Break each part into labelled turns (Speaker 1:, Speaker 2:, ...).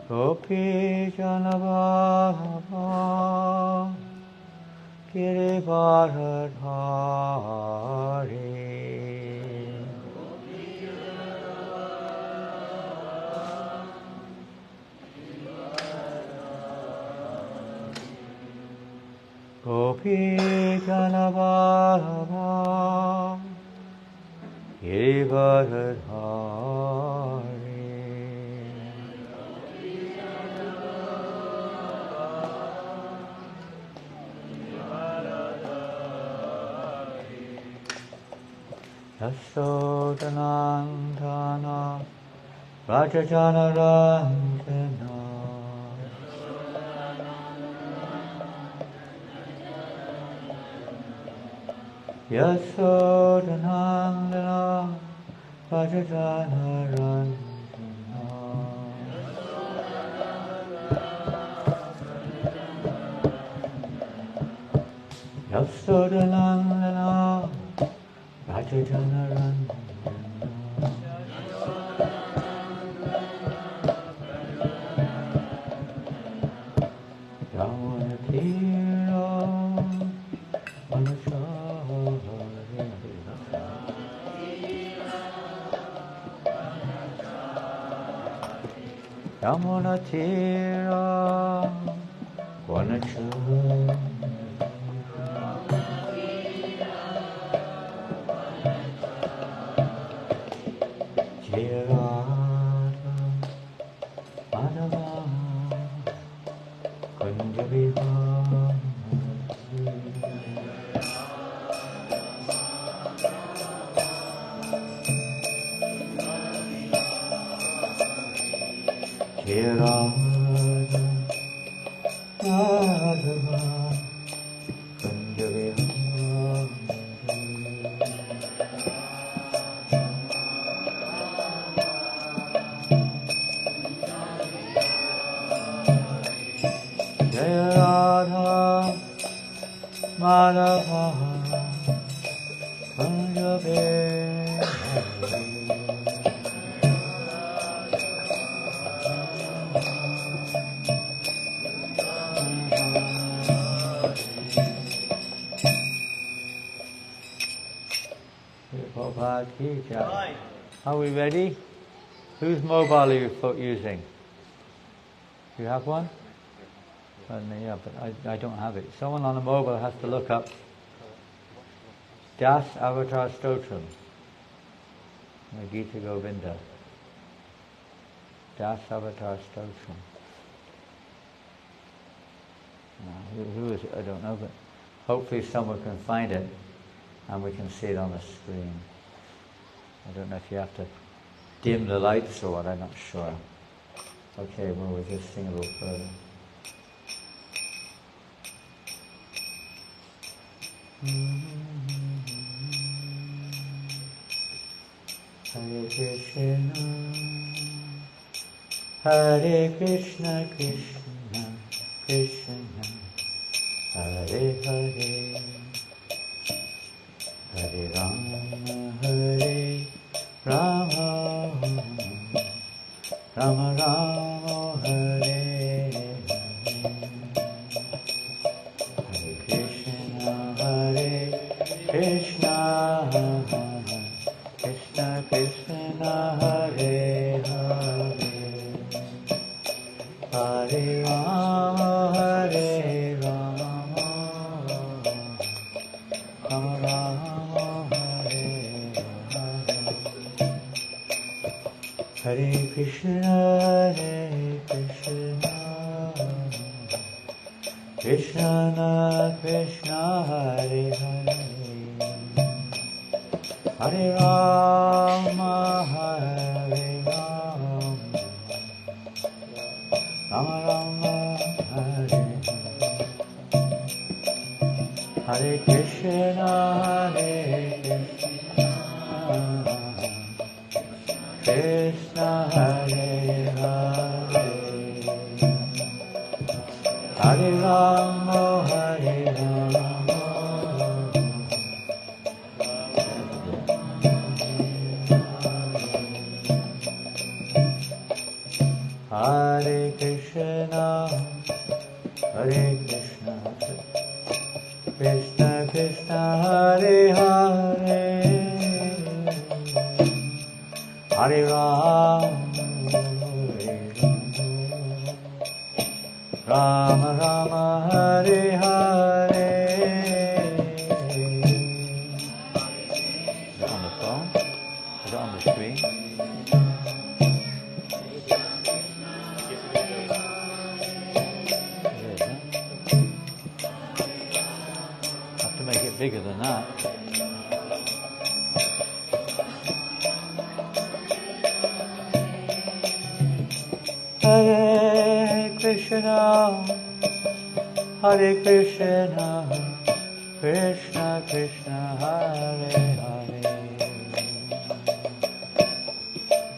Speaker 1: Gopi Janabhava Girivardhari Gopi Janabhava Girivardhari Yasodanandana Rajajana Ranjana Yasodanandana Rajajana Ranjana Yasodanandana Rajajana Ranjana Yamunatira Manasahari Yamunatira Vanachara Jayadeva Madhava Kunjavihara Jayadeva Madhava Kunjavihara Jayadeva Madhava Kunjavihara Are we ready? Whose mobile are you using? Do you have one? Yeah, but I don't have it. Someone on a mobile has to look up Das Avatar Stotram, Gita Govinda. Das Avatar Stotram. Who is it? I don't know, but hopefully someone can find it and we can see it on the screen. I don't know if you have to dim the lights or what, I'm not sure. Okay, well, we'll just sing a little further. Hare Krishna, Hare Krishna, Krishna, Krishna, Hare Hare, Hare Rama, Rama, Rama Rama, Hare Krishna, Krishna Krishna, Hare Hare, Hare Rama, Rama Rama, Hare Hare, Hare Krishna, Krishna Krishna, Hare Hare, Hare Rama, Rama Rama, Hare Hare, Hare Krishna, Krishna Hare Hare, Hare Rama, Hare Hare Krishna, Hare Krishna, Krishna Krishna, Hare Hare, Hare Rama, Rama Rama, Hare Hare. Is it on the phone? Is it on the screen? Make it bigger than that. Hare Krishna, Hare Krishna, Krishna Krishna, Hare Hare,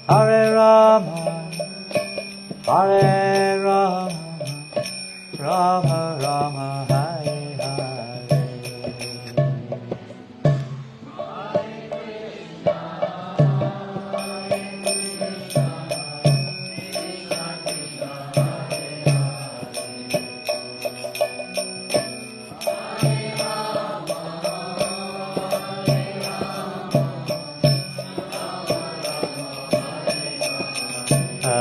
Speaker 1: Hare Rama, Hare Rama, Rama Rama, Hare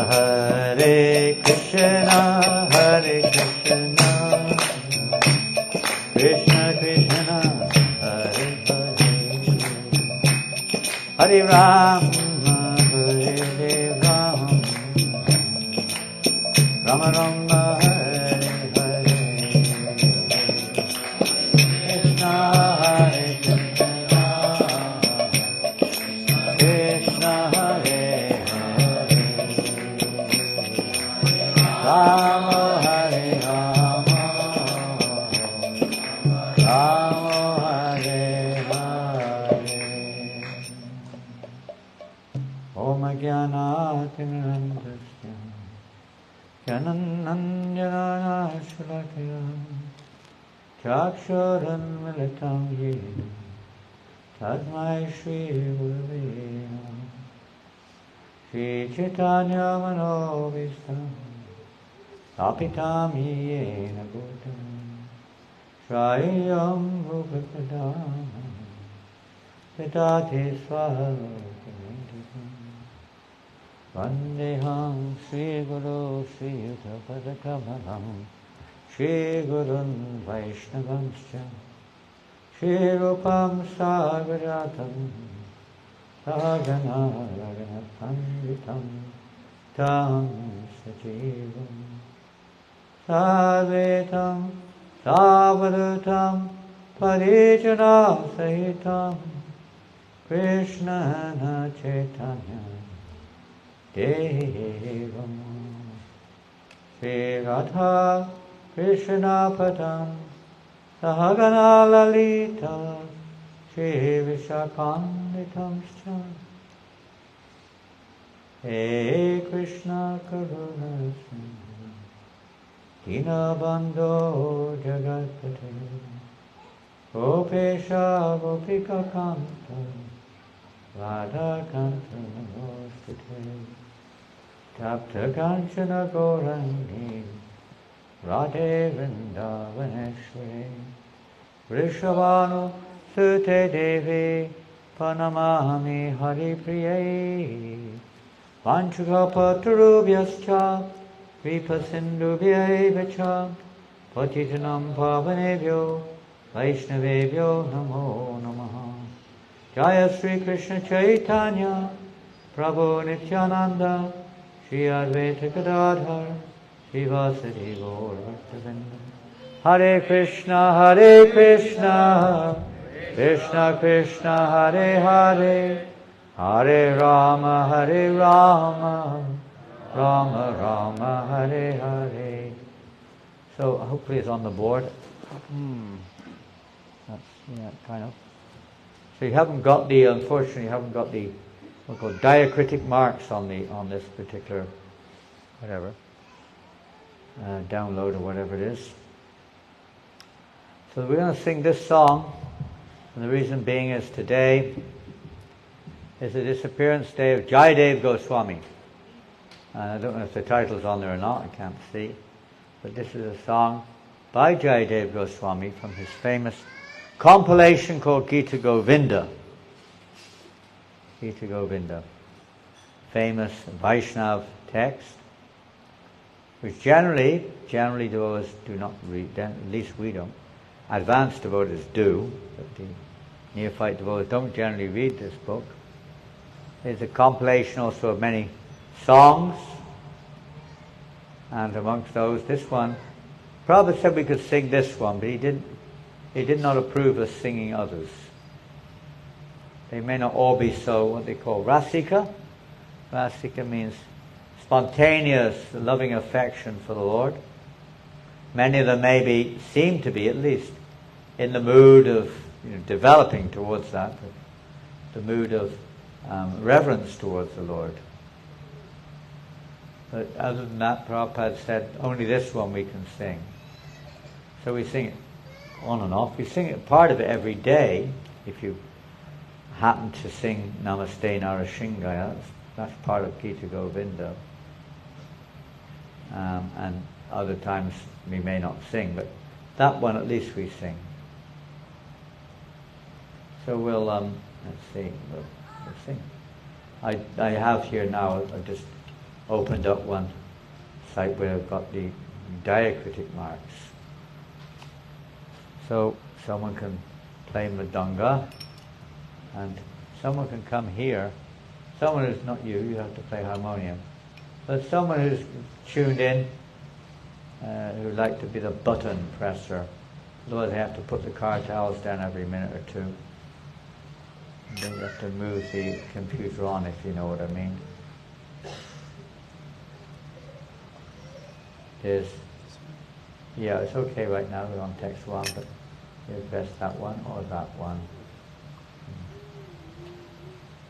Speaker 1: Hare Krishna, Hare Krishna, Krishna Krishna, Hare Hare, Hare Rama, Hare Rama, Rama Rama, Hare Hare, Krishna Hare Krishna, Krishna Hare Rama Hare Rama, Rama Hare Hare. Om Jnanatinandasya Jananandjana Shalakya Chakshuran Militam Yena Tasmai Shri Gurave Namaha. Shri Chaitanya Manobhistam Apitam Yena Bhutam Shrayam Rupapadam Vedate Swaha Vandeham Sri Guru Sri Yuta Padakamalam Shri Gurun Vaishnavanscha Shri Rupam Sagaratam Sagana Ragana Panditam Tam Sajivam Savetam Savadutam Parijana Sahitam Krishna Chaitanya Devam Sri Radha Krishna Padam Sahagana Lalita Shri Vishakanditam Scha Hey Krishna Karuna Sindhu Dinabandho Jagatpate Gopesha Gopika Kanta Radha Kanta Namostate Tapta Kanchana Gaurangi Radhe Vrindavaneshwari Vrishabhanu Sute Devi Panamahami Hari Priyai Vanchukapatarubhyascha Vipasindubhyaivacha Patitanam Pavanebhyo Vaishnavebhyo Namo Namaha. Jaya Sri Krishna Chaitanya Prabhu Nityananda Shri Advaita Gadadhar Shri Vasadi Gaur Bhaktavinda. Hare Krishna, Krishna Krishna, Hare Hare, Hare Rama, Rama Rama, Hare Hare. So hopefully it's on the board. That's, yeah, kind of. So you haven't got the, unfortunately, you haven't got the what we call diacritic marks on this particular, whatever, download or whatever it is. So we're going to sing this song, and the reason being is today is the disappearance day of Jayadeva Goswami. And I don't know if the title's on there or not, I can't see. But this is a song by Jayadeva Goswami from his famous compilation called Gita Govinda. Gita Govinda. Famous Vaishnav text, which generally devotees do not read, at least we don't. Advanced devotees do, but the neophyte devotees don't generally read this book. It's a compilation also of many songs, and amongst those, this one, Prabhupada said we could sing this one, but he did not approve of singing others. They may not all be so, what they call rasika. Rasika means spontaneous, loving affection for the Lord. Many of them seem to be at least in the mood of developing towards that, the mood of reverence towards the Lord. But other than that, Prabhupada said only this one we can sing. So we sing it on and off. We sing it, part of it every day. If you happen to sing Namaste Narasingaya, that's part of Gita Govinda. And other times we may not sing, but that one at least we sing. So we'll, let's see, we'll sing. I have here now, I just opened up one site where I've got the diacritic marks. So someone can play mridanga, and someone can come here. Someone who's not you have to play harmonium. But someone who's tuned in, who'd like to be the button presser. Otherwise they have to put the car towels down every minute or two. And then you have to move the computer on, if you know what I mean. It's okay right now, we're on text one, but it's best that one or that one.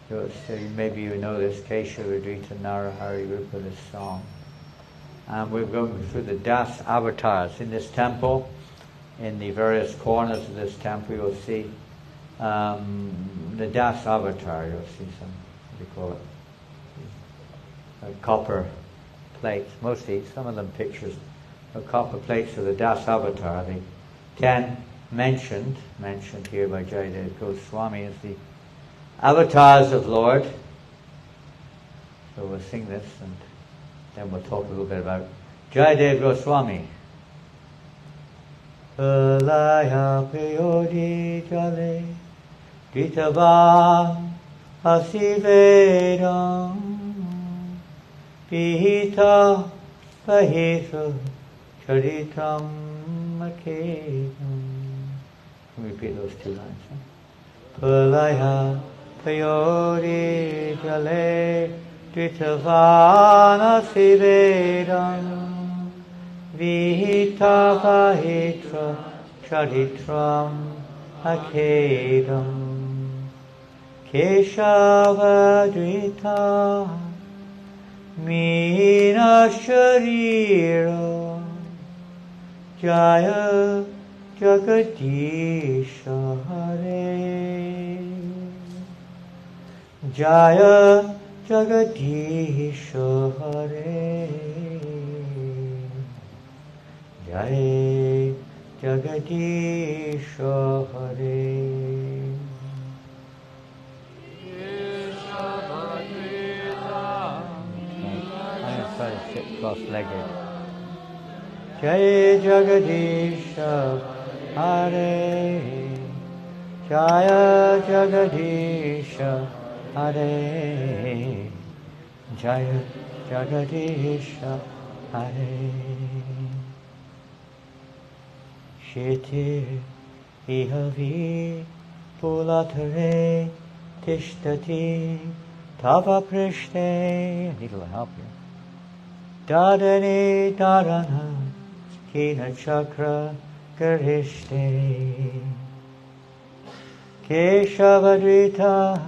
Speaker 1: So maybe you know this, Kesha Vidrita Narahari Rupa, this song. And we're going through the Das avatars. In this temple, in the various corners of this temple, you'll see the Das avatar. You'll see some, what do you call it, copper plates, mostly, some of them pictures of copper plates of the Das avatar. The 10 mentioned here by Jayadeva Goswami as the avatars of Lord. So we'll sing this and then we'll talk a little bit about Jayadeva Goswami. Pralaya Prayodi Jale Ditavam Asivedam Pihita Pahitra Charitram Makedam. Can we repeat those two lines? Pralaya Prayodi Jale Dritavana Sivedam Vihita Pahitra Charitram Akedam Keshava Drita Mina Sharira Jaya Jagadisha Hare Jaya Jagadisha Hare Jaya Jagadisha Hare. I'm going to try to sit cross-legged. Jaya Jagadisha Hare Jaya Jagadisha Hare Jaya Jagadisha Hare. Shitir ihavi pulatare tishtati tava prishte. I need a little help here. Dadani darana kina chakra garishte keshavadrita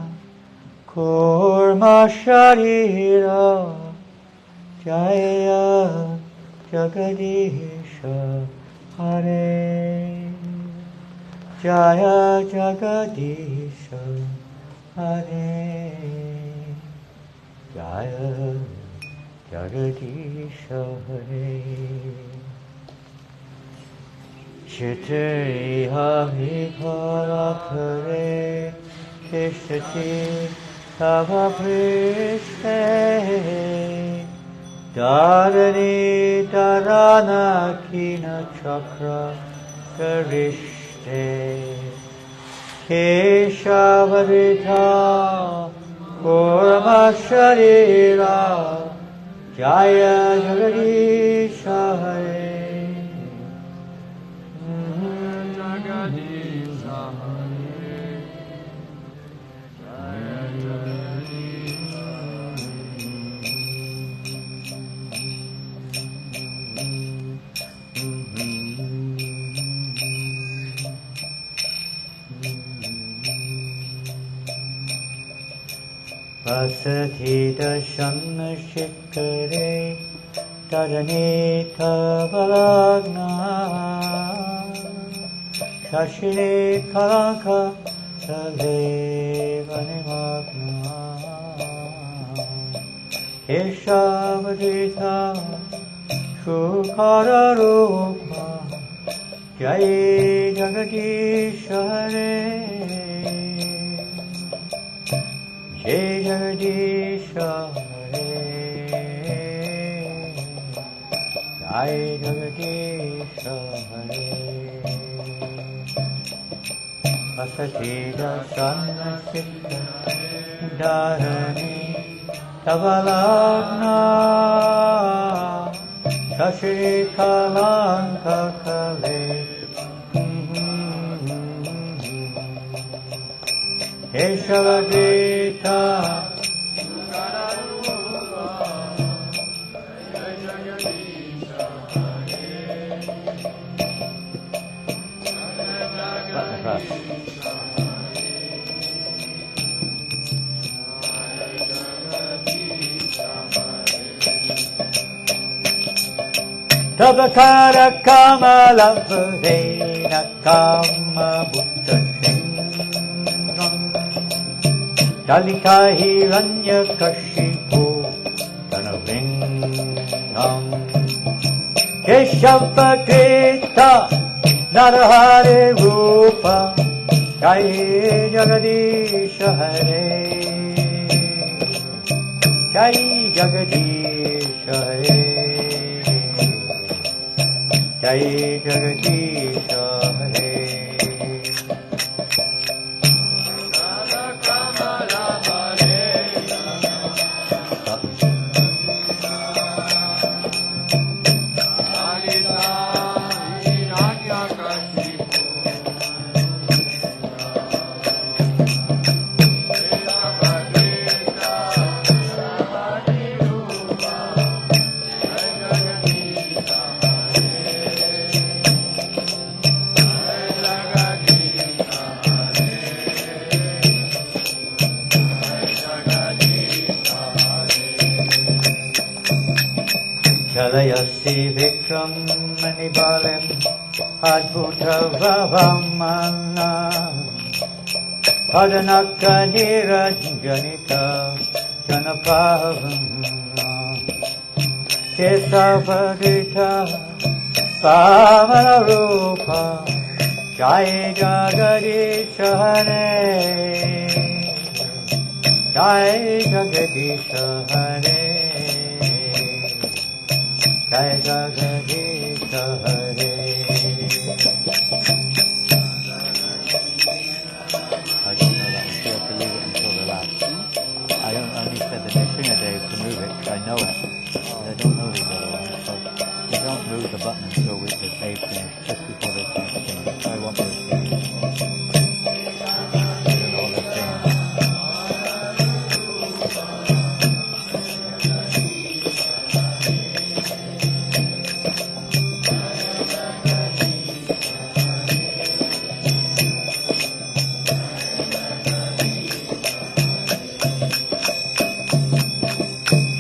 Speaker 1: kurma sharira jaya jagadisha Hare Jaya Jagadisha Hare Jaya Jagadisha Hare Chitri Hari Hare Tishtati Tava Prishte Dharani Dharana Kina Chakra Karishte Keshavarita Kurma Sharira Jaya Jagadisha Hare Jagadisha Hare Jaya Jagadisha Vasati Dashan Shikare Tadanita Balagna Shashine Kalanka Salevani Magna Keshavadita Shukara Rupa Jai Jagadisha Hare Jai Jagadisha Hare Jai Jagadisha Hare Vasati Dasana Chitta Dharani Tavalagna Shashri Kalanka Kale Keshavadita Tabakara Kamala Varena Kama Buddha Dalita Hiranya Kashipu Tanavingam Keshapakrita Narahare Rupa Jai Jagadisha Hare Jai Jagadisha Hare Jai Jagadisha Hare Chalayasi Vikram Manibalim Adbhuta Vavamana Padanaka Niranjanika Janapavana Kesavadita Pavana Rupa Jai Jagadisha Hare Jai Jagadisha Hare Jai Jagadisha Hare I don't know that one, so you have to leave it until the last. I only said the next thing a day to move it, because I know it, but I don't know these other ones, so you don't move the button until they've finished, just before they finish. So I want those things. I don't know what they're saying.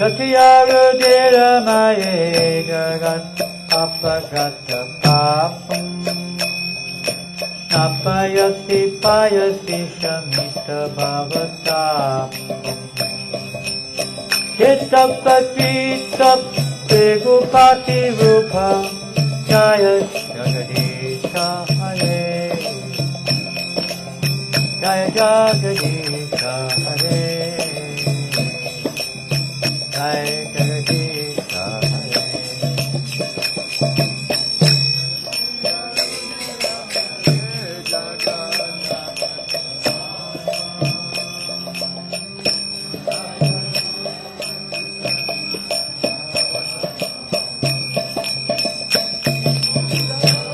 Speaker 1: Satyarudira maye jagat apagata papam napayasi payasi shamita bhavatapam Disappeareance Vigupati Rupa Jaya Jagadisha Hare Jaya Jagadisha Hare Jaya Jagadisha Hare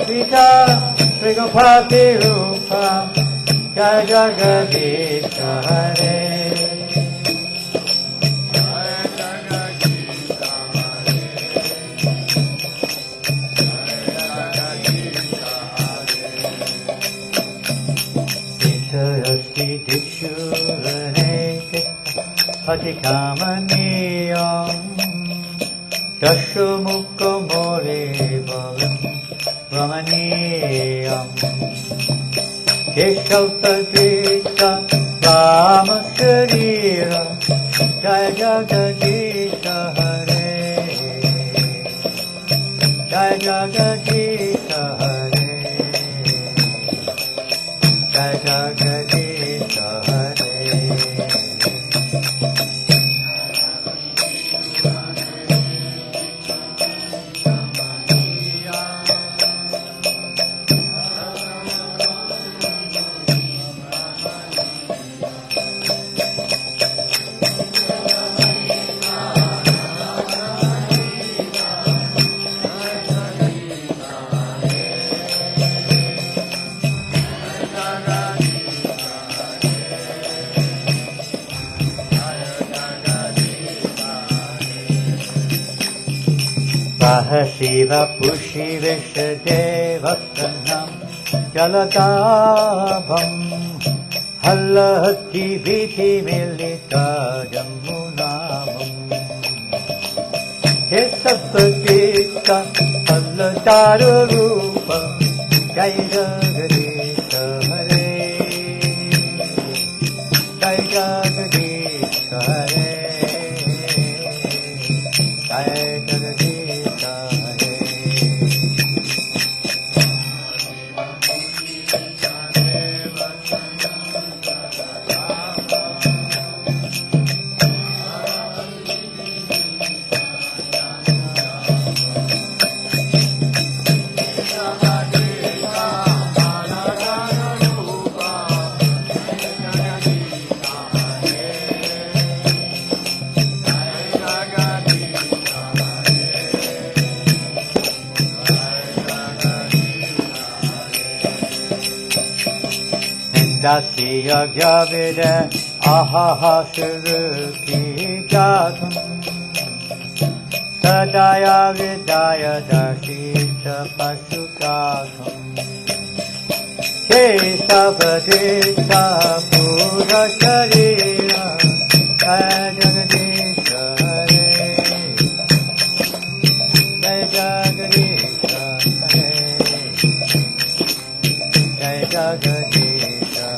Speaker 1: Vita Vigupati Rupa Jaya Jagadisha Hare Vitarasti Dikshurane Patikamaniya Dashumukha More Bhavan Ramaniyam Keshapadita Rama Sharira Jaya Jagadisha Hare Jaya Jagadisha Hare Jaya Jagadisha Hare Sahasiva Pushi Vishadeva Kanam Jaladabham Hallahati Viti Milita Jamunamam Kesapagita Halladaru Rupa Jaya Jagadisha Hare Jaya Jagadisha Hare Jaya Jagadisha Dasya Gyavida Ahaha Suruki Jatam Sadaya Vidaya Dashita Pasukatam Kesavadita Pura Sharira Jaya Jagadisha Hare Jaya Jagadisha Hare Jaya Jagadisha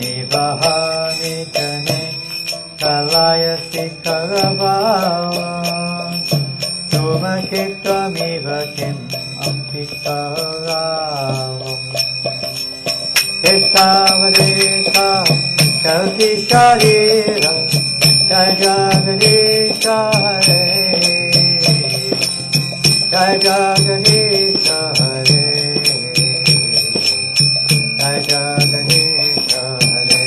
Speaker 1: Nivahani Jane Kalayasi Karavava Sumakitamiva Kim Ampikaravam Kestavadita Kalti Sharira Jaya Jagadisha Hare Jaya Jagadisha Hare Jaya Jagadisha Hare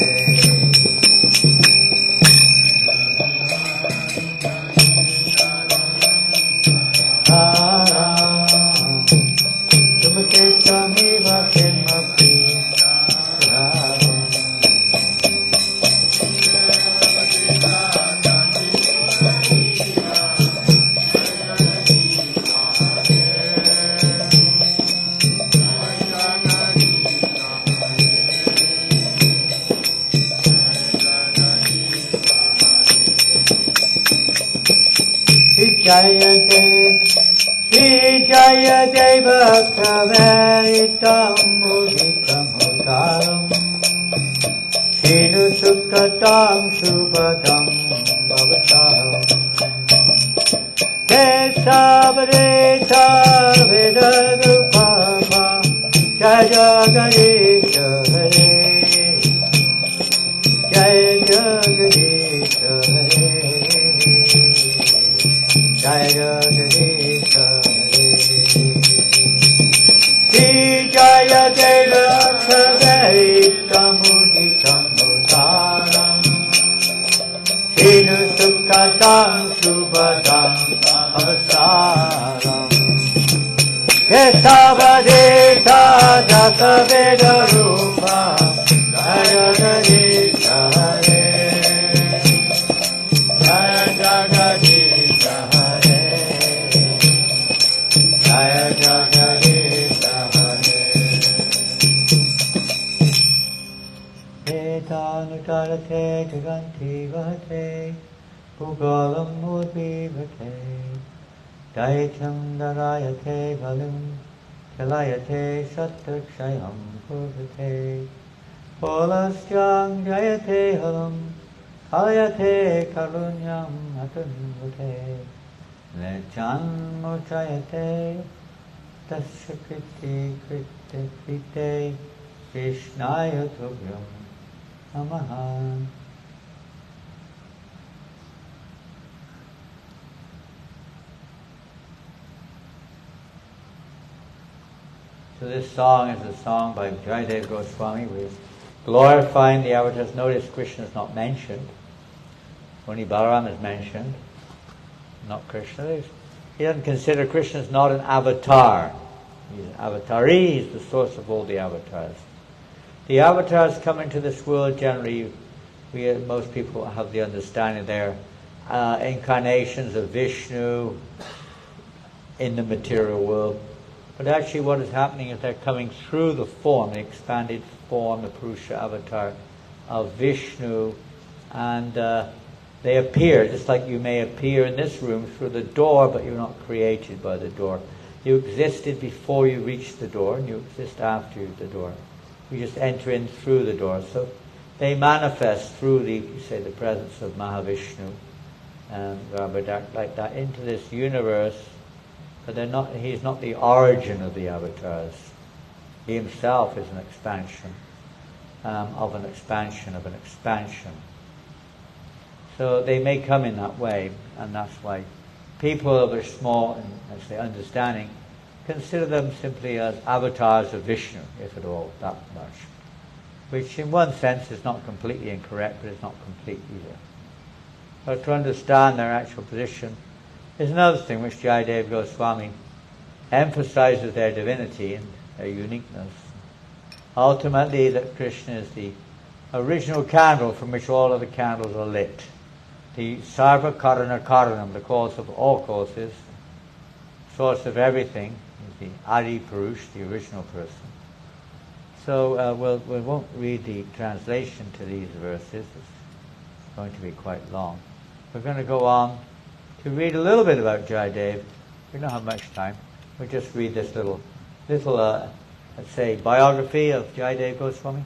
Speaker 1: Sumakitamiva Kim Ampikaravam Jayate Sri Jayadeva Kaveritam Muditam Uttaram Sinu Sukhatam Shubhadam Bhavatam Desavareta Vedadupama Jaya Ganesha Hare Jaya Ganesha Hare Jaya Ganesha Hare Sri Jayadeva Kaveritam Muditam Uttaram Sinu Sukhatam Shubhadam Avasaram Yetavadeta Jakaveda Rupa Jaya Ganesha Hare Jaya Ganesha Hare Jaya Ganesha Hare Etanuttarate Jaganti Vate Pugalam Mudvivate Daityam Darayate Valim Chalayate Satakshayam Purvate Polastyam Jayate Halam Kalayate Karunyam Atunvate Lechan Mochayate Tasyakriti Kriti Krite Krishnaya Tubhyam Namaha. So this song is a song by Jayadeva Goswami. We're glorifying the avatars. Notice Krishna is not mentioned. Only Balaram is mentioned, not Krishna. He doesn't consider Krishna as not an avatar. He's an avatari. He's the source of all the avatars. The avatars come into this world generally, most people have the understanding they're incarnations of Vishnu in the material world. But actually what is happening is they're coming through the form, the expanded form, the Purusha avatar of Vishnu, and they appear, just like you may appear in this room through the door, but you're not created by the door. You existed before you reached the door, and you exist after the door. You just enter in through the door. So they manifest through the presence of Mahavishnu and Rabadak like that into this universe. But he's not the origin of the avatars. He himself is an expansion of an expansion of an expansion. So they may come in that way, and that's why people of a small and, let's say, understanding consider them simply as avatars of Vishnu, if at all, that much. Which in one sense is not completely incorrect, but it's not complete either. But to understand their actual position is another thing which Jayadeva Goswami emphasizes their divinity and their uniqueness. Ultimately, that Krishna is the original candle from which all other candles are lit. The Sarva Karana Karanam, the cause of all causes, source of everything, is the Adi Purush, the original person. So we won't read the translation to these verses. It's going to be quite long. We're going to go on to read a little bit about Jayadeva. We don't have much time. We'll just read this little let's say, biography of Jayadeva Goswami.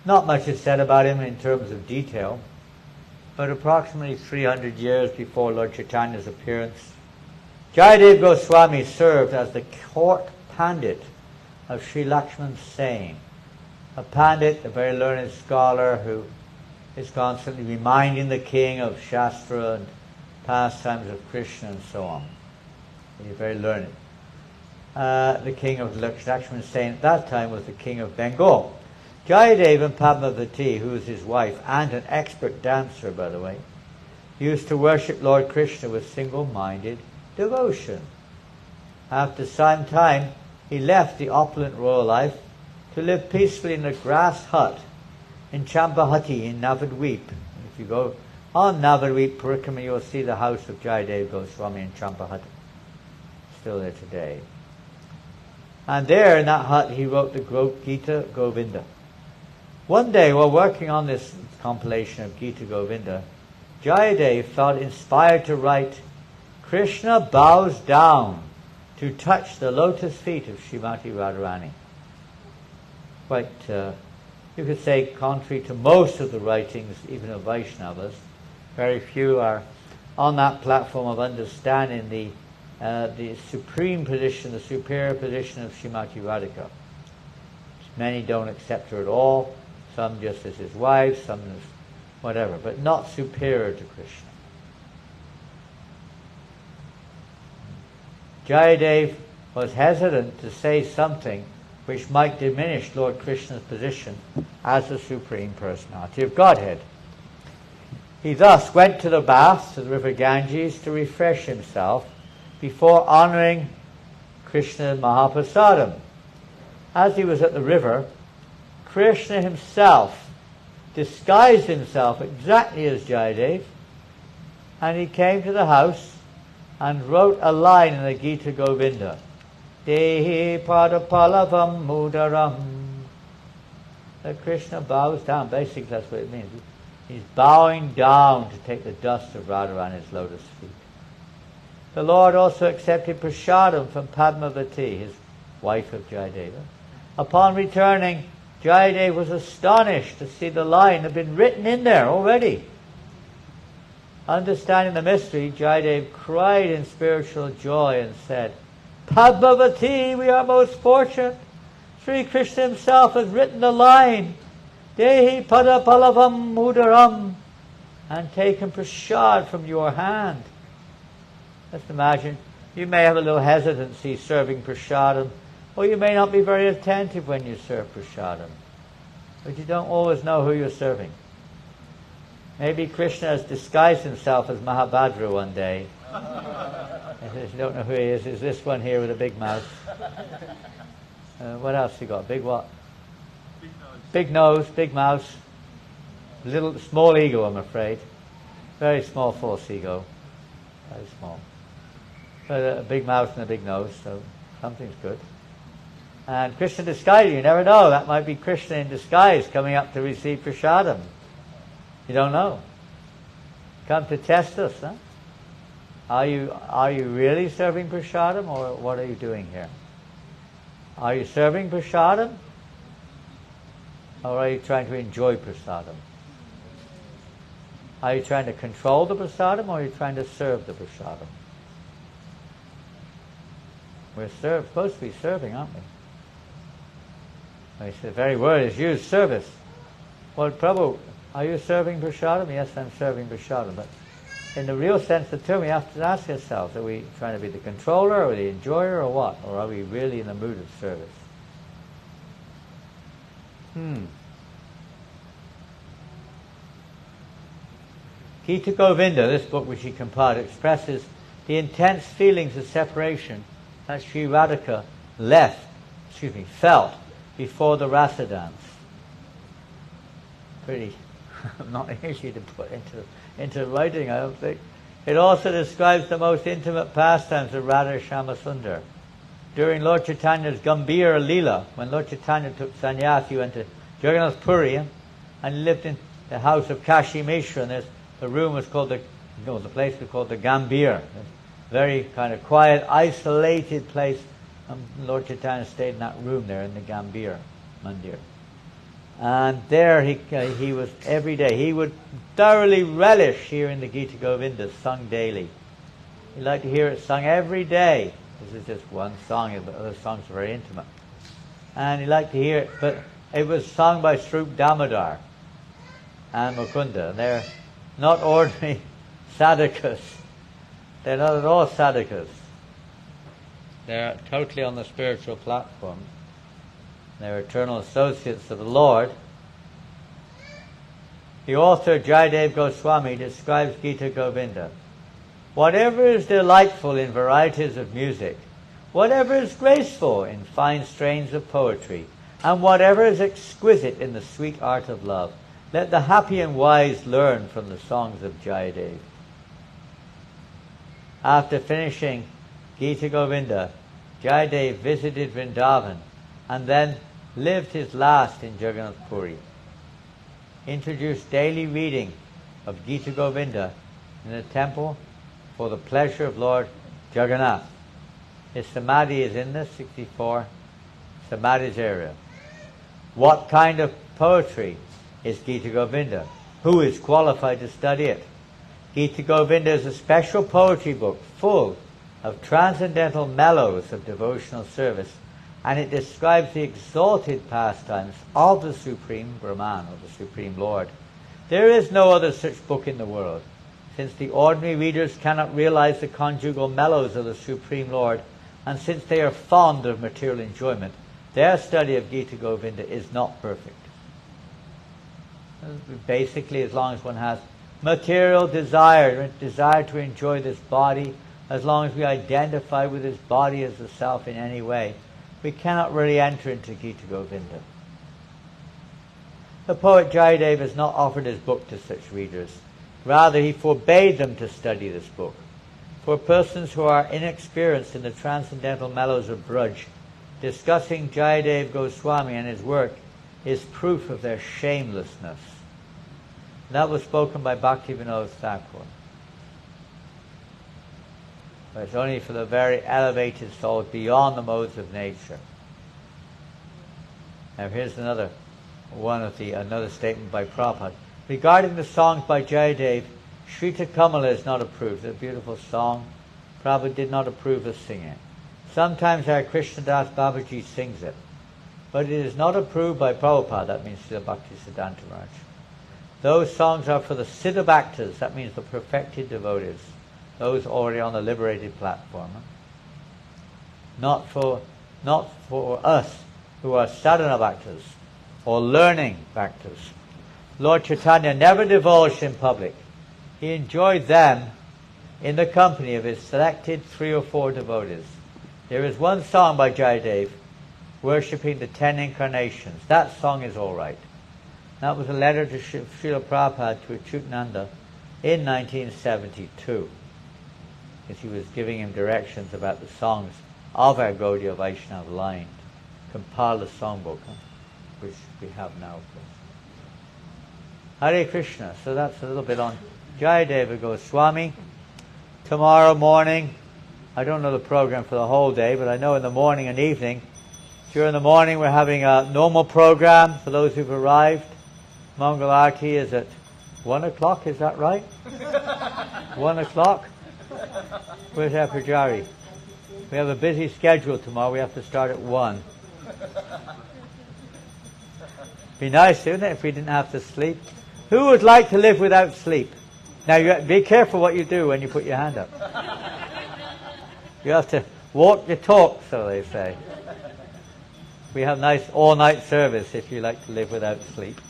Speaker 1: Not much is said about him in terms of detail, but approximately 300 years before Lord Chaitanya's appearance, Jayadeva Goswami served as the court pandit of Sri Lakshman Sen, a pandit, a very learned scholar who is constantly reminding the king of Shastra and pastimes of Krishna and so on. He's very learned. The king of Lakshman Sen at that time was the king of Bengal. Jayadeva Padmavati, who was his wife and an expert dancer, by the way, used to worship Lord Krishna with single-minded devotion. After some time, he left the opulent royal life to live peacefully in a grass hut in Champahati in Navadweep. If you go on Navadweep Parikrama, you'll see the house of Jayadeva Goswami in Champahati. Still there today. And there in that hut he wrote the Gita Govinda. One day, while working on this compilation of Gita Govinda, Jayadeva felt inspired to write Krishna bows down to touch the lotus feet of Srimati Radharani. Quite, you could say, contrary to most of the writings, even of Vaishnavas, very few are on that platform of understanding the supreme position, the superior position of Srimati Radhika. Many don't accept her at all, some just as his wife, some as whatever, but not superior to Krishna. Jayadeva was hesitant to say something which might diminish Lord Krishna's position as the Supreme Personality of Godhead. He thus went to the baths, to the river Ganges, to refresh himself before honouring Krishna Mahaprasadam. As he was at the river, Krishna himself disguised himself exactly as Jayadeva, and he came to the house and wrote a line in the Gita Govinda, Dehi Padapalavam Mudaram. That Krishna bows down. Basically that's what it means. He's bowing down to take the dust of Radharani's lotus feet. The Lord also accepted prasadam from Padmavati, his wife of Jayadeva. Upon returning, Jayadeva was astonished to see the line had been written in there already. Understanding the mystery, Jayadeva cried in spiritual joy and said, Padmavati, we are most fortunate. Sri Krishna himself has written the line, Dehi Padapalavam Mudaram, and taken prasad from your hand. Just imagine, you may have a little hesitancy serving prasadam, or you may not be very attentive when you serve prasadam, but you don't always know who you're serving. Maybe Krishna has disguised himself as Mahabhadra one day. If you don't know who he is this one here with a big mouth. What else he got? Big what? Big nose, big mouth, little small ego, I'm afraid. Very small false ego. Very small. But a big mouth and a big nose, so something's good. And Krishna disguised, you never know. That might be Krishna in disguise coming up to receive prasadam. You don't know. Come to test us, huh? Are you really serving prasadam, or what are you doing here? Are you serving prasadam, or are you trying to enjoy prasadam? Are you trying to control the prasadam, or are you trying to serve the prasadam? We're supposed to be serving, aren't we? The very word is used, service. Well, Prabhu, are you serving prasadam? Yes, I'm serving prasadam. But in the real sense of the term, we have to ask ourselves, are we trying to be the controller, or the enjoyer, or what? Or are we really in the mood of service? Gita Govinda, this book which he compiled, expresses the intense feelings of separation that Sri Radhika felt before the rasa dance. Pretty not easy to put into writing, I don't think. It also describes the most intimate pastimes of Radha Shama Sundar. During Lord Chaitanya's Gambhira Leela, when Lord Chaitanya took sannyas, he went to Jagannath Puri and lived in the house of Kashi Mishra, and the room was called the place was called the Gambhir. Very kind of quiet, isolated place. Lord Chaitanya stayed in that room there in the Gambhir Mandir. And there he was every day. He would thoroughly relish hearing the Gita Govinda sung daily. He'd like to hear it sung every day. This is just one song, but other songs are very intimate. And he liked to hear it, but it was sung by Srup Damodar and Mukunda. And they're not ordinary sadhakas. They're not at all sadhakas. They're totally on the spiritual platform. They're eternal associates of the Lord. The author Jayadeva Goswami describes Gita Govinda. Whatever is delightful in varieties of music, whatever is graceful in fine strains of poetry, and whatever is exquisite in the sweet art of love, let the happy and wise learn from the songs of Jayadeva. After finishing Gita Govinda, Jayadeva visited Vrindavan and then lived his last in Jagannath Puri. Introduced daily reading of Gita Govinda in the temple for the pleasure of Lord Jagannath. His samadhi is in the 64 samadhis area. What kind of poetry is Gita Govinda? Who is qualified to study it? Gita Govinda is a special poetry book full of transcendental mellows of devotional service, and it describes the exalted pastimes of the Supreme Brahman, or the Supreme Lord. There is no other such book in the world, since the ordinary readers cannot realize the conjugal mellows of the Supreme Lord, and since they are fond of material enjoyment, their study of Gita Govinda is not perfect. Basically, as long as one has material desire to enjoy this body, as long as we identify with this body as the self in any way, we cannot really enter into Gita Govinda. The poet Jayadeva has not offered his book to such readers. Rather, he forbade them to study this book. For persons who are inexperienced in the transcendental mellows of Braj, discussing Jayadeva Goswami and his work is proof of their shamelessness. That was spoken by Bhaktivinoda Thakur. But it's only for the very elevated souls beyond the modes of nature. Now here's another statement by Prabhupada. Regarding the songs by Jayadeva, Shrita Kamala is not approved. It's a beautiful song. Prabhupada did not approve of singing it. Sometimes our Krishnadas Babaji sings it. But it is not approved by Prabhupada. That means Srila Bhaktisiddhanta Maharaj. Those songs are for the Siddha Bhaktas. That means the perfected devotees. Those already on the liberated platform. Not for us who are sadhana bhaktas or learning bhaktas. Lord Chaitanya never divulged in public. He enjoyed them in the company of his selected 3 or 4 devotees. There is one song by Jayadeva worshipping the 10 incarnations. That song is all right. That was a letter to Srila Prabhupada to Achyutananda in 1972. Because he was giving him directions about the songs of our Gaudiya Vaishnava line. Compiled a songbook, which we have now, of course. Hare Krishna. So that's a little bit on Jayadeva Goswami. Tomorrow morning, I don't know the program for the whole day, but I know in the morning and evening, during the morning we're having a normal program for those who've arrived. Mangal Arati is at 1 o'clock, is that right? 1 o'clock? Where's our Pujari? We have a busy schedule tomorrow, we have to start at 1. Be nice, wouldn't it, if we didn't have to sleep? Who would like to live without sleep? Now, be careful what you do when you put your hand up. You have to walk your talk, so they say. We have nice all-night service if you like to live without sleep.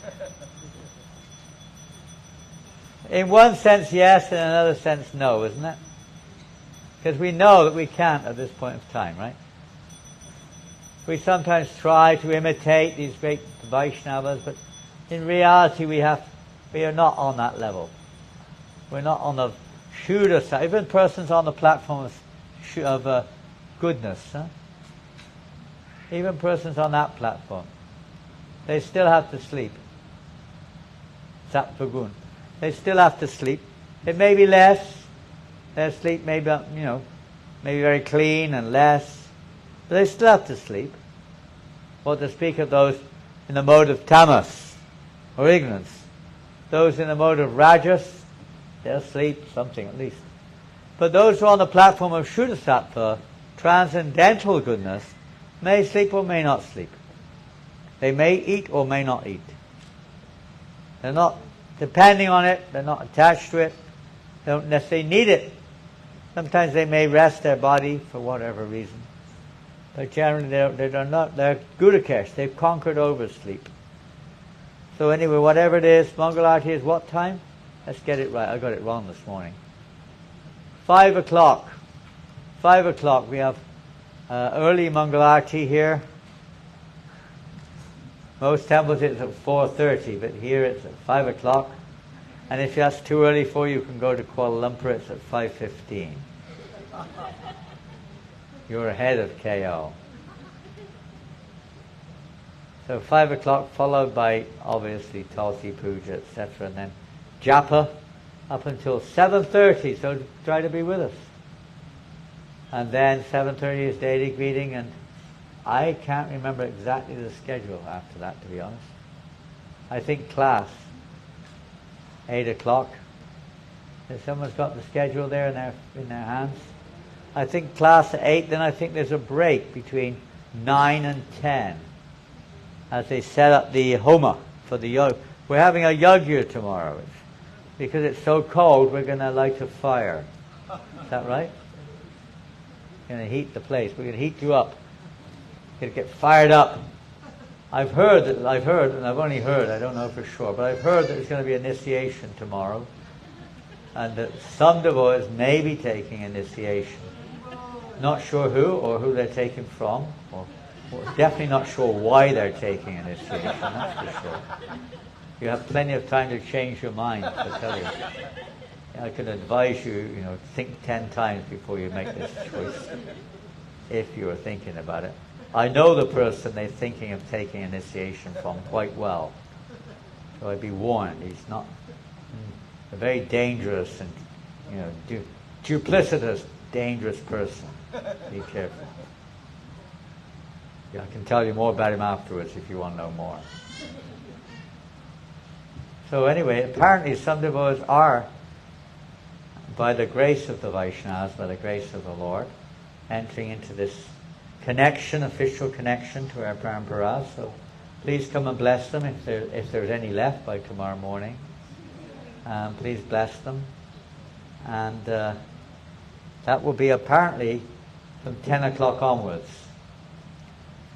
Speaker 1: In one sense, yes, in another sense, no, isn't it? Because we know that we can't at this point of time, right? We sometimes try to imitate these great Vaishnavas, but in reality we are not on that level. We're not on the Shuddha side. Even persons on the platform of goodness, even persons on that platform, they still have to sleep. Sattva-gun. They still have to sleep. It may be less. Their sleep may be, maybe very clean and less, but they still have to sleep. What to speak of those in the mode of tamas, or ignorance. Those in the mode of rajas, they'll sleep something at least. But those who are on the platform of Shuddha Sattva, transcendental goodness, may sleep or may not sleep. They may eat or may not eat. They're not depending on it, they're not attached to it, they don't necessarily need it. Sometimes they may rest their body for whatever reason. But generally they're Gurukesh, they've conquered over sleep. So anyway, whatever it is, Mangalarti is what time? Let's get it right. I got it wrong this morning. 5 o'clock. 5 o'clock. We have early Mangalarti here. Most temples it's at 4:30, but here it's at 5 o'clock. And if that's too early for you, you can go to Kuala Lumpur. It's at 5:15. You're ahead of KL. So 5 o'clock, followed by obviously Tulsi Puja, etc. And then Japa, up until 7:30, so try to be with us. And then 7:30 is daily greeting, and I can't remember exactly the schedule after that, to be honest. I think class, 8 o'clock. If someone's got the schedule there in their hands. I think class at 8, then I think there's a break between 9 and 10 as they set up the homa for the yog. We're having a yagya tomorrow. Because it's so cold, we're going to light a fire. Is that right? We're going to heat the place. We're going to heat you up. You're going to get fired up. I've heard, and I've only heard, I don't know for sure, but I've heard that there's going to be initiation tomorrow, and that some devotees may be taking initiation. Not sure who or who they're taking from, or definitely not sure why they're taking initiation, that's for sure. You have plenty of time to change your mind, I tell you. I can advise you, think 10 times before you make this choice, if you are thinking about it. I know the person they're thinking of taking initiation from quite well. So I'd be warned, he's not a very dangerous and duplicitous, dangerous person. Be careful. I can tell you more about him afterwards if you want to know more. So anyway, apparently some devotees are, by the grace of the Vaishnavas, by the grace of the Lord, entering into this connection, official connection to our paramparas. So please come and bless them if there's any left by tomorrow morning. Please bless them. And that will be apparently from 10 o'clock onwards.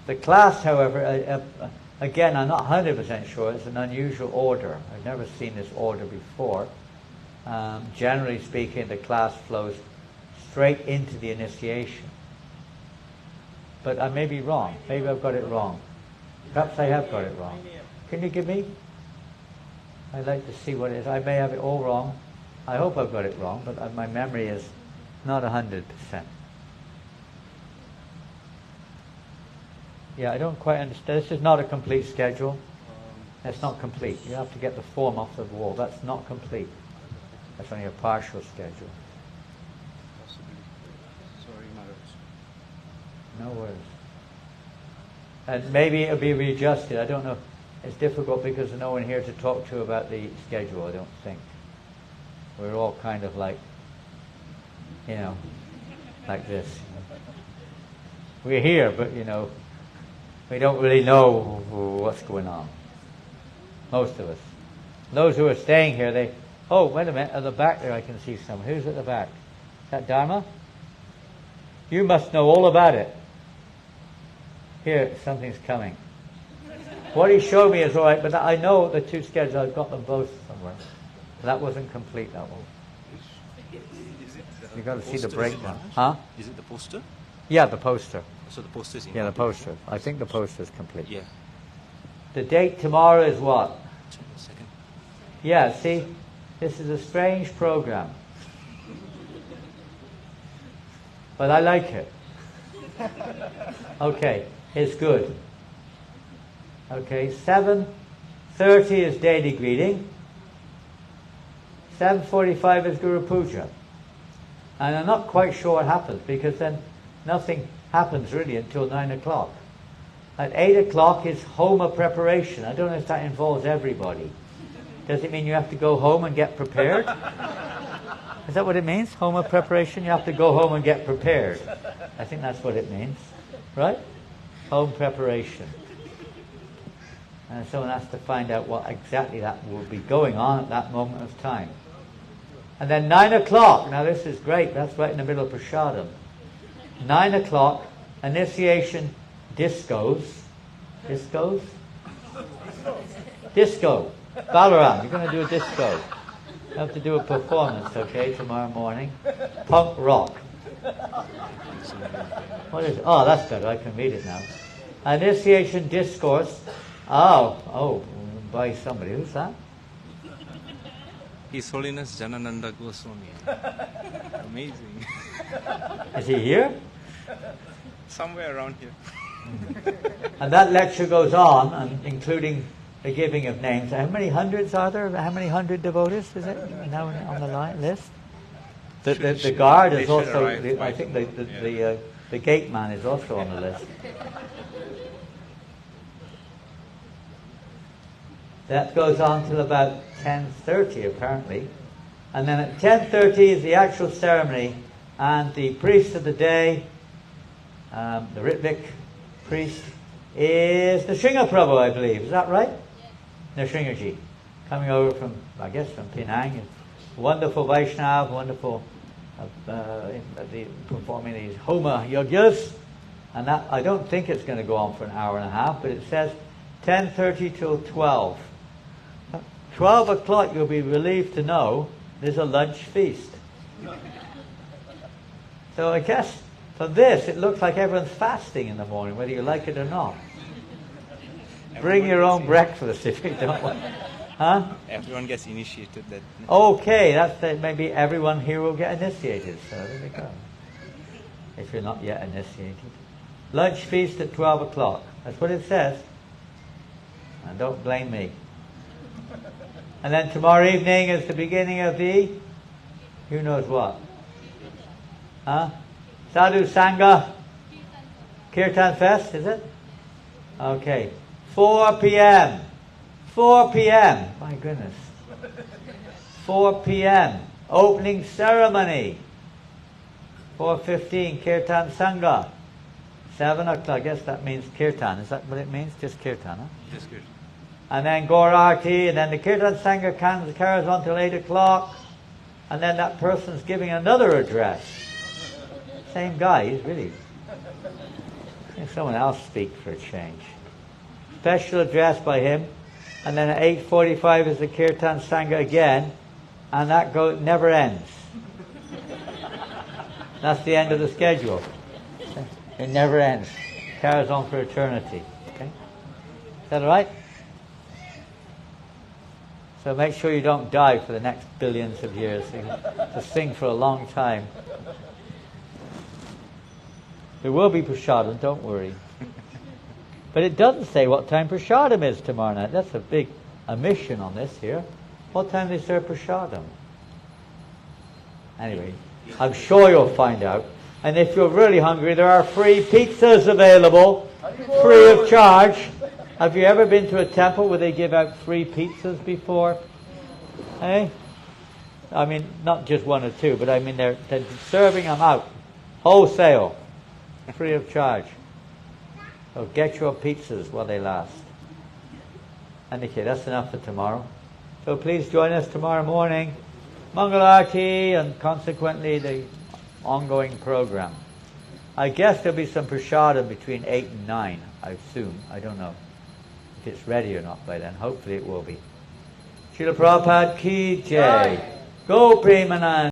Speaker 1: The class, however, again, I'm not 100% sure, it's an unusual order. I've never seen this order before. Generally speaking, the class flows straight into the initiation. But I may be wrong. Maybe I've got it wrong. Perhaps I have got it wrong. Can you give me? I'd like to see what it is. I may have it all wrong. I hope I've got it wrong, but my memory is not 100%. Yeah, I don't quite understand. This is not a complete schedule. That's not complete. You have to get the form off the wall. That's not complete. That's only a partial schedule.
Speaker 2: Sorry, Maharaj.
Speaker 1: No worries. And maybe it'll be readjusted. I don't know. It's difficult because there's no one here to talk to about the schedule, I don't think. We're all kind of like this. We're here, but we don't really know what's going on. Most of us. Those who are staying here, wait a minute, at the back there I can see someone. Who's at the back? Is that Dharma? You must know all about it. Here, something's coming. What he showed me is all right, but I know the two schedules, I've got them both somewhere. That wasn't complete, that one. You've got to see the breakdown. Huh?
Speaker 2: Is it the poster?
Speaker 1: Yeah, the poster.
Speaker 2: So the poster is in.
Speaker 1: Yeah, the poster. I think the poster is complete.
Speaker 2: Yeah.
Speaker 1: The date tomorrow is what?
Speaker 2: Just a second.
Speaker 1: Yeah, see? This is a strange program. But I like it. Okay, it's good. Okay, 7:30 is daily greeting. 7:45 is Guru Puja. And I'm not quite sure what happens, because then nothing happens really until 9 o'clock. At 8 o'clock is Homa preparation. I don't know if that involves everybody. Does it mean you have to go home and get prepared? Is that what it means? Homa preparation? You have to go home and get prepared. I think that's what it means. Right? Home preparation. And someone has to find out what exactly that will be going on at that moment of time. And then 9 o'clock. Now this is great. That's right in the middle of Prasadam. 9 o'clock, initiation discos. Discos? Disco. Balaram, you're going to do a disco. You have to do a performance, okay, tomorrow morning. Punk rock. What is it? Oh, that's better. I can read it now. Initiation discourse. Oh, by somebody. Who's that?
Speaker 2: His Holiness Janananda Goswami. Amazing.
Speaker 1: Is he here?
Speaker 2: Somewhere around here.
Speaker 1: And that lecture goes on, and including the giving of names. How many hundreds are there? How many hundred devotees is it now on the list? The guard is also, I think the gate man is also on the list. That goes on till about 10:30 apparently. And then at 10:30 is the actual ceremony, and the priest of the day, the Ritvik priest, is the Sringa Prabhu, I believe. Is that right? Yes. Nrsingaji, coming over from, I guess, from Penang. Wonderful Vaishnav, wonderful performing these Homa Yogyas. And that, I don't think it's going to go on for an hour and a half, but it says 10:30 till 12. 12 o'clock, you'll be relieved to know there's a lunch feast. So I guess for this, it looks like everyone's fasting in the morning, whether you like it or not. Bring your own breakfast if you don't want. Huh?
Speaker 2: Everyone gets initiated. That.
Speaker 1: Okay, maybe everyone here will get initiated. So there we go. If you're not yet initiated. Lunch feast at 12 o'clock. That's what it says. And don't blame me. And then tomorrow evening is the beginning of the, who knows what? Huh? Sadhu Sangha Kirtan Fest, is it? Okay. 4 p.m. 4 p.m. My goodness. 4 p.m. Opening ceremony. 4:15 Kirtan Sangha. 7 o'clock, I guess that means Kirtan. Is that what it means? Just Kirtan, huh?
Speaker 2: Just Kirtan.
Speaker 1: And then Gaur Arati, and then the Kirtan Sangha carries on till 8 o'clock, and then that person's giving another address. Same guy, he's really... Someone else speak for a change. Special address by him, and then at 8:45 is the Kirtan Sangha again, and that never ends. That's the end of the schedule. It never ends. Carries on for eternity. Okay? Is that all right? So make sure you don't die for the next billions of years. You to sing for a long time. There will be prasadam, don't worry. But it doesn't say what time prasadam is tomorrow night. That's a big omission on this here. What time they serve prasadam? Anyway, I'm sure you'll find out. And if you're really hungry, there are free pizzas available, free of charge. Have you ever been to a temple where they give out free pizzas before? Eh? I mean, not just one or two, but I mean they're serving them out wholesale, free of charge. So get your pizzas while they last. And okay, that's enough for tomorrow. So please join us tomorrow morning, Mangalarti, and consequently the ongoing program. I guess there'll be some prasadam between 8 and 9, I assume. I don't know if it's ready or not by then. Hopefully it will be. Srila Prabhupada ki jai. Go Premanand.